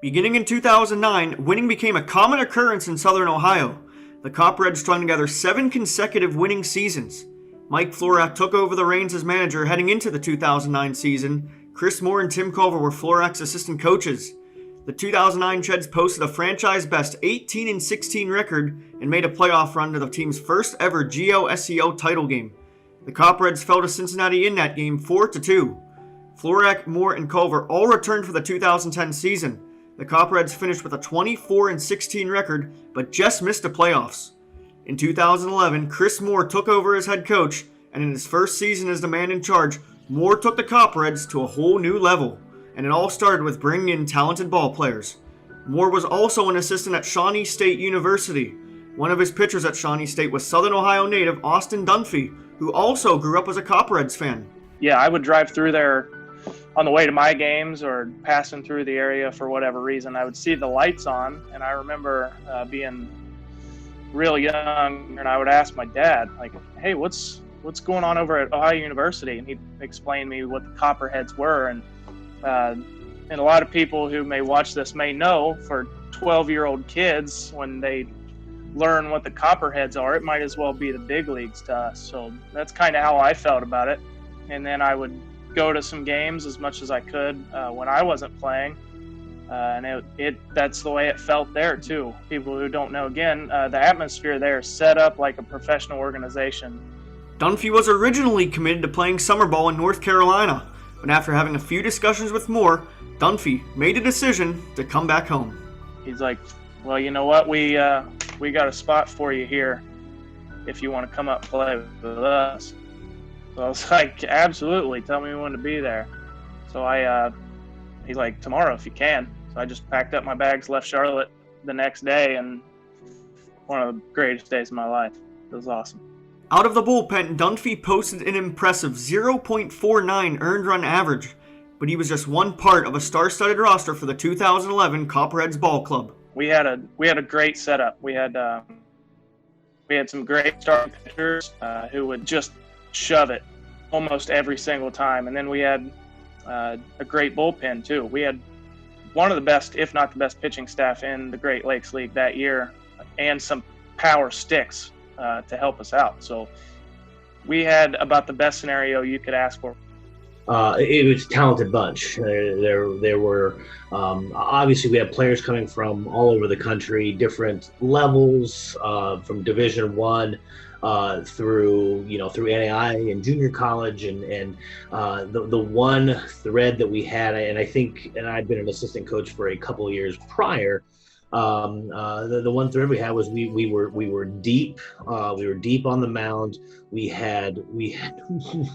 Beginning in 2009, winning became a common occurrence in Southern Ohio. The Copperheads strung together 7 consecutive winning seasons. Mike Florak took over the reins as manager heading into the 2009 season. Chris Moore and Tim Culver were Florak's assistant coaches. The 2009 Cheads posted a franchise-best 18-16 record and made a playoff run to the team's first ever GOSCO title game. The Copperheads fell to Cincinnati in that game 4-2. Florak, Moore, and Culver all returned for the 2010 season. The Copperheads finished with a 24-16 record, but just missed the playoffs. In 2011, Chris Moore took over as head coach, and in his first season as the man in charge, Moore took the Copperheads to a whole new level, and it all started with bringing in talented ball players. Moore was also an assistant at Shawnee State University. One of his pitchers at Shawnee State was Southern Ohio native Austin Dunphy, who also grew up as a Copperheads fan. Yeah, I would drive through there on the way to my games or passing through the area for whatever reason. I would see the lights on, and I remember being real young, and I would ask my dad, like, hey, what's going on over at Ohio University? And he'd explain me what the Copperheads were. And a lot of people who may watch this may know, for 12-year-old kids, when they learn what the Copperheads are, it might as well be the big leagues to us. So that's kind of how I felt about it. And then I would go to some games as much as I could when I wasn't playing. And that's the way it felt there too. People who don't know, again, the atmosphere there is set up like a professional organization. Dunphy was originally committed to playing summer ball in North Carolina, but after having a few discussions with Moore, Dunphy made a decision to come back home. He's like, well, you know what, we got a spot for you here if you want to come up and play with us. So I was like, absolutely, tell me when to be there. So he's like, tomorrow if you can. So I just packed up my bags, left Charlotte the next day, and one of the greatest days of my life. It was awesome. Out of the bullpen, Dunphy posted an impressive 0.49 earned run average, but he was just one part of a star-studded roster for the 2011 Copperheads Ball Club. We had a great setup. We had some great starting pitchers who would just shove it almost every single time, and then we had a great bullpen too. We had one of the best, if not the best, pitching staff in the Great Lakes League that year, and some power sticks to help us out. So we had about the best scenario you could ask for. It was a talented bunch. There were obviously we had players coming from all over the country, different levels, from Division I through NAI and junior college, and the one thread that we had, and I'd been an assistant coach for a couple of years prior. The one thread we had was we were deep. We were deep on the mound. We had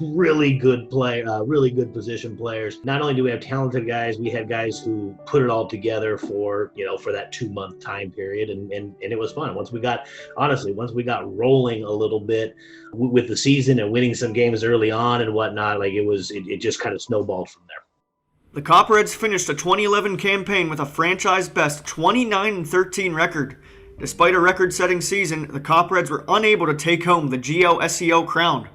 really good really good position players. Not only do we have talented guys, we had guys who put it all together for that 2-month time period, and it was fun. Once we got rolling a little bit with the season and winning some games early on and whatnot, it just kind of snowballed from there. The Copperheads finished the 2011 campaign with a franchise-best 29-13 record. Despite a record-setting season, the Copperheads were unable to take home the GOSCO crown.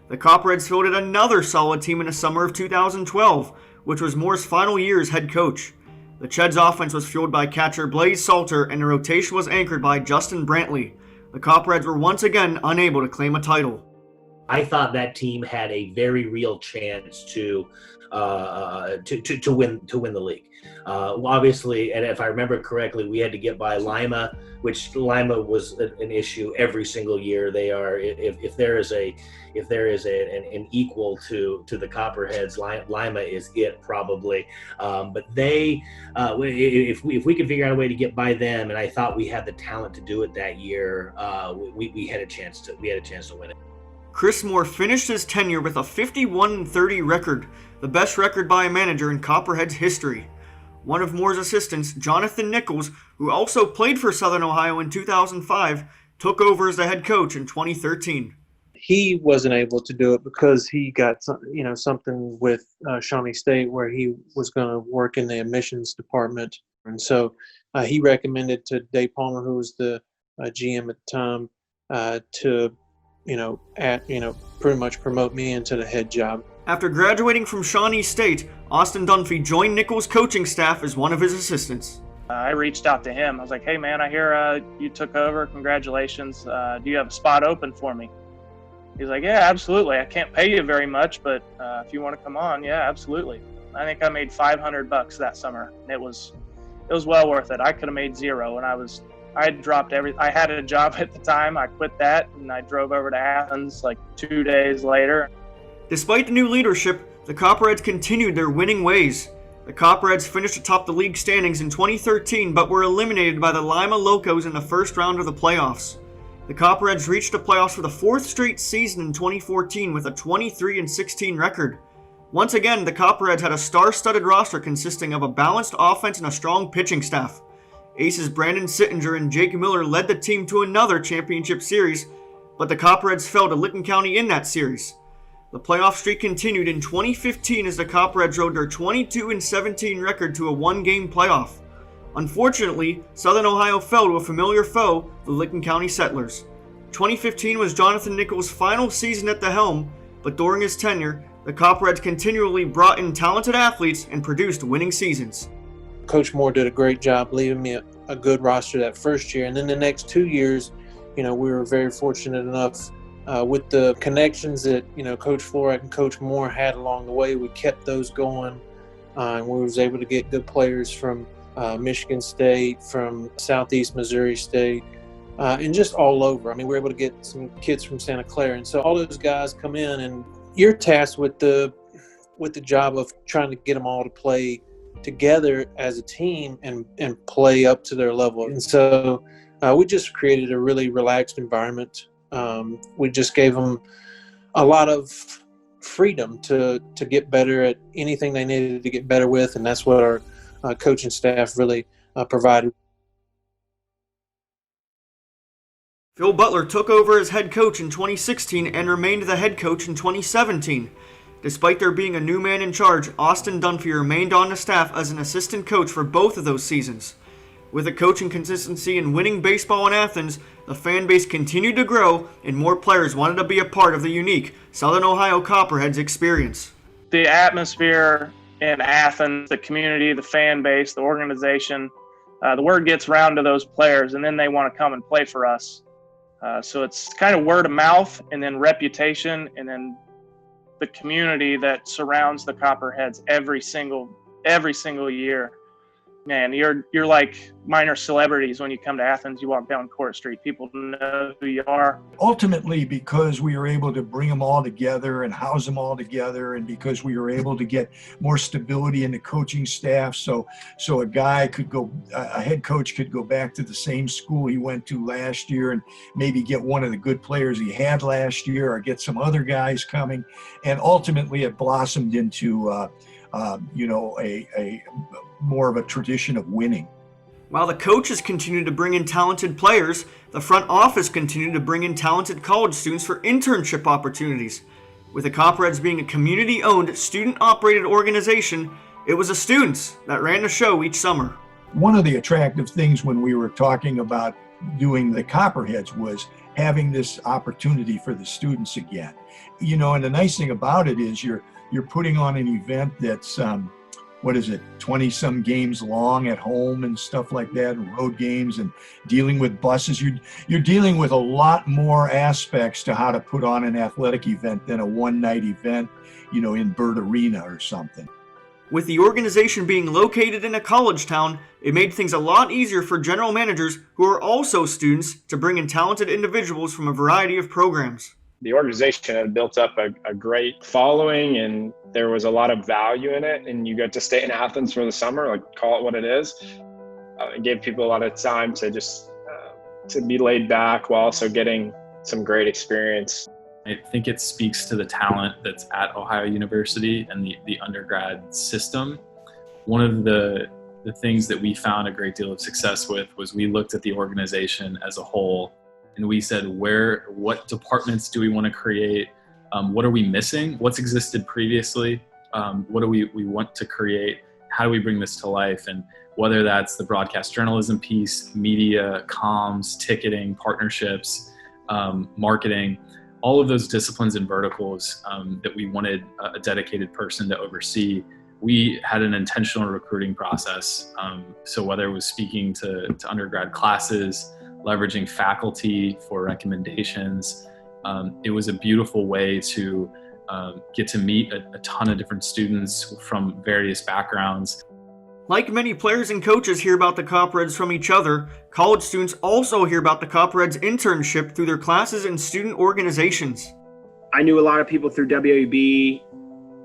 The Copperheads fielded another solid team in the summer of 2012, which was Moore's final year as head coach. The Cheads offense was fueled by catcher Blaze Salter, and the rotation was anchored by Justin Brantley. The Copperheads were once again unable to claim a title. I thought that team had a very real chance to win the league. Obviously, and if I remember correctly, we had to get by Lima, which Lima was an issue every single year. They are, if there is an equal to the Copperheads, Lima is it probably. But they, if we could figure out a way to get by them, and I thought we had the talent to do it that year, we had a chance to win it. Chris Moore finished his tenure with a 51-30 record, the best record by a manager in Copperheads history. One of Moore's assistants, Jonathan Nichols, who also played for Southern Ohio in 2005, took over as the head coach in 2013. He wasn't able to do it because he got something with Shawnee State where he was going to work in the admissions department, and so he recommended to Dave Palmer, who was the GM at the time, to pretty much promote me into the head job. After graduating from Shawnee State, Austin Dunphy joined Nichols' coaching staff as one of his assistants. I reached out to him. I was like, hey man, I hear you took over. Congratulations. Do you have a spot open for me? He's like, yeah, absolutely. I can't pay you very much, but if you want to come on, yeah, absolutely. I think I made $500 that summer. It was well worth it. I could have made zero, and I had dropped everything. I had a job at the time. I quit that, and I drove over to Athens like 2 days later. Despite the new leadership, the Copperheads continued their winning ways. The Copperheads finished atop the league standings in 2013, but were eliminated by the Lima Locos in the first round of the playoffs. The Copperheads reached the playoffs for the fourth straight season in 2014 with a 23-16 record. Once again, the Copperheads had a star-studded roster consisting of a balanced offense and a strong pitching staff. Aces Brandon Sittinger and Jake Miller led the team to another championship series, but the Copperheads fell to Licking County in that series. The playoff streak continued in 2015 as the Copperheads rode their 22-17 record to a one-game playoff. Unfortunately, Southern Ohio fell to a familiar foe, the Licking County Settlers. 2015 was Jonathan Nichols' final season at the helm, but during his tenure, the Copperheads continually brought in talented athletes and produced winning seasons. Coach Moore did a great job leaving me a good roster that first year. And then the next 2 years, we were very fortunate enough with the connections that, Coach Florak and Coach Moore had along the way. We kept those going, and we was able to get good players from Michigan State, from Southeast Missouri State, and just all over. We were able to get some kids from Santa Clara. And so all those guys come in, and you're tasked with the job of trying to get them all to play together as a team and play up to their level. And so we just created a really relaxed environment. We just gave them a lot of freedom to get better at anything they needed to get better with, and that's what our coaching staff really provided. Phil Butler took over as head coach in 2016 and remained the head coach in 2017. Despite there being a new man in charge, Austin Dunphy remained on the staff as an assistant coach for both of those seasons. With a coaching consistency and winning baseball in Athens, the fan base continued to grow and more players wanted to be a part of the unique Southern Ohio Copperheads experience. The atmosphere in Athens, the community, the fan base, the organization, the word gets around to those players, and then they want to come and play for us. So it's kind of word of mouth, and then reputation, and then the community that surrounds the Copperheads every single year. Man, you're like minor celebrities when you come to Athens. You walk down Court Street, people know who you are. Ultimately, because we were able to bring them all together and house them all together, and because we were able to get more stability in the coaching staff, so a head coach could go back to the same school he went to last year and maybe get one of the good players he had last year, or get some other guys coming, and ultimately it blossomed into a more of a tradition of winning. While the coaches continued to bring in talented players, the front office continued to bring in talented college students for internship opportunities. With the Copperheads being a community-owned, student-operated organization, it was the students that ran the show each summer. One of the attractive things when we were talking about doing the Copperheads was having this opportunity for the students again. And the nice thing about it is you're putting on an event that's 20-some games long at home and stuff like that, and road games, and dealing with buses. You're dealing with a lot more aspects to how to put on an athletic event than a one-night event, in Burt Arena or something. With the organization being located in a college town, it made things a lot easier for general managers who are also students to bring in talented individuals from a variety of programs. The organization had built up a great following, and there was a lot of value in it, and you got to stay in Athens for the summer, call it what it is. It gave people a lot of time to just to be laid back while also getting some great experience. I think it speaks to the talent that's at Ohio University and the undergrad system. One of the things that we found a great deal of success with was we looked at the organization as a whole, and we said, what departments do we want to create? What are we missing? What's existed previously? What do we want to create? How do we bring this to life? And whether that's the broadcast journalism piece, media, comms, ticketing, partnerships, marketing, all of those disciplines and verticals that we wanted a dedicated person to oversee, we had an intentional recruiting process. So whether it was speaking to undergrad classes, leveraging faculty for recommendations, it was a beautiful way to get to meet a ton of different students from various backgrounds. Like many players and coaches hear about the Copperheads from each other, college students also hear about the Copperheads internship through their classes and student organizations. I knew a lot of people through WAB,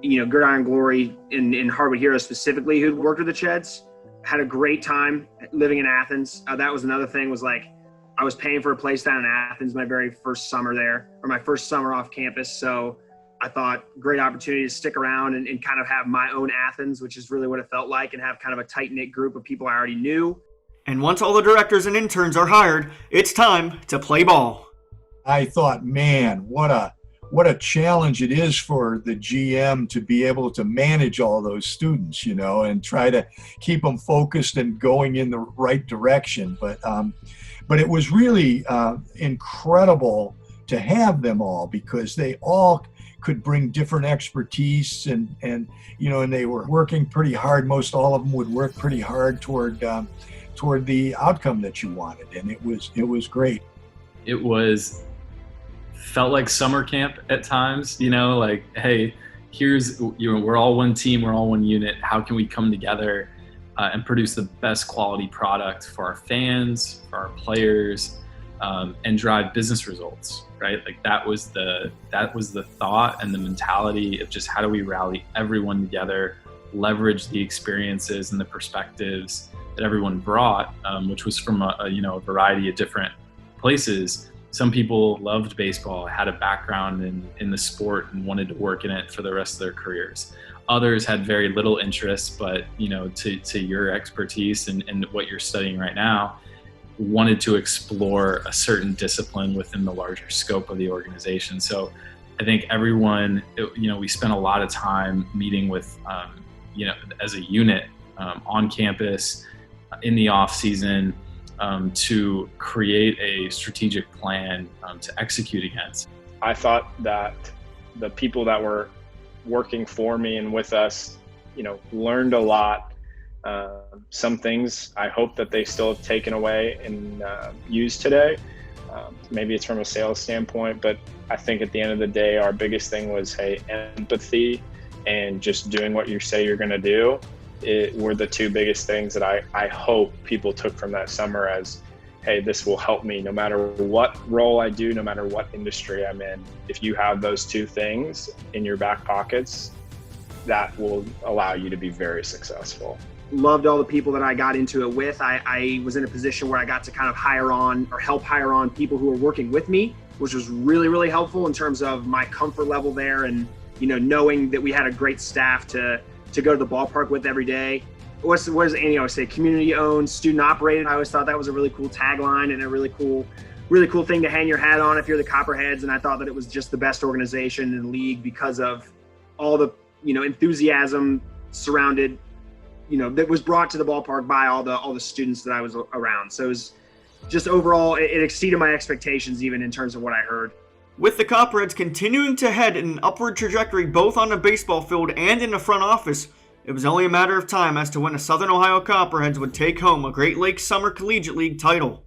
Gridiron Glory in Hardwood Heroes specifically, who'd worked with the Cheads. Had a great time living in Athens. That was another thing, was like, I was paying for a place down in Athens my very first summer there, or my first summer off campus. So I thought, great opportunity to stick around and kind of have my own Athens, which is really what it felt like, and have kind of a tight-knit group of people I already knew. And once all the directors and interns are hired, it's time to play ball. I thought, man, what a challenge it is for the GM to be able to manage all those students, and try to keep them focused and going in the right direction. But it was really incredible to have them all, because they all could bring different expertise and they were working pretty hard. Most all of them would work pretty hard toward the outcome that you wanted. And it was great. It felt like summer camp at times, like, hey, we're all one team, we're all one unit. How can we come together and produce the best quality product for our fans, for our players, and drive business results, right? Like that was the thought and the mentality of just how do we rally everyone together, leverage the experiences and the perspectives that everyone brought, which was from a variety of different places. Some people loved baseball, had a background in the sport and wanted to work in it for the rest of their careers. Others had very little interest, but to your expertise and what you're studying right now, wanted to explore a certain discipline within the larger scope of the organization. So I think everyone, we spent a lot of time meeting with, as a unit on campus in the off season to create a strategic plan to execute against. I thought that the people that were working for me and with us, learned a lot. Some things I hope that they still have taken away and used today. Maybe it's from a sales standpoint, but I think at the end of the day, our biggest thing was, empathy and just doing what you say you're going to do. Were the two biggest things that I hope people took from that summer as, hey, this will help me no matter what role I do, no matter what industry I'm in. If you have those two things in your back pockets, that will allow you to be very successful. Loved all the people that I got into it with. I was in a position where I got to kind of help hire on people who were working with me, which was really, really helpful in terms of my comfort level there, and knowing that we had a great staff to go to the ballpark with every day. What does Andy always say? Community owned, student operated. I always thought that was a really cool tagline and a really cool thing to hang your hat on if you're the Copperheads. And I thought that it was just the best organization in the league because of all the enthusiasm surrounded, that was brought to the ballpark by all the students that I was around. So it was just overall, it exceeded my expectations even in terms of what I heard. With the Copperheads continuing to head in an upward trajectory both on the baseball field and in the front office, it was only a matter of time as to when the Southern Ohio Copperheads would take home a Great Lakes Summer Collegiate League title.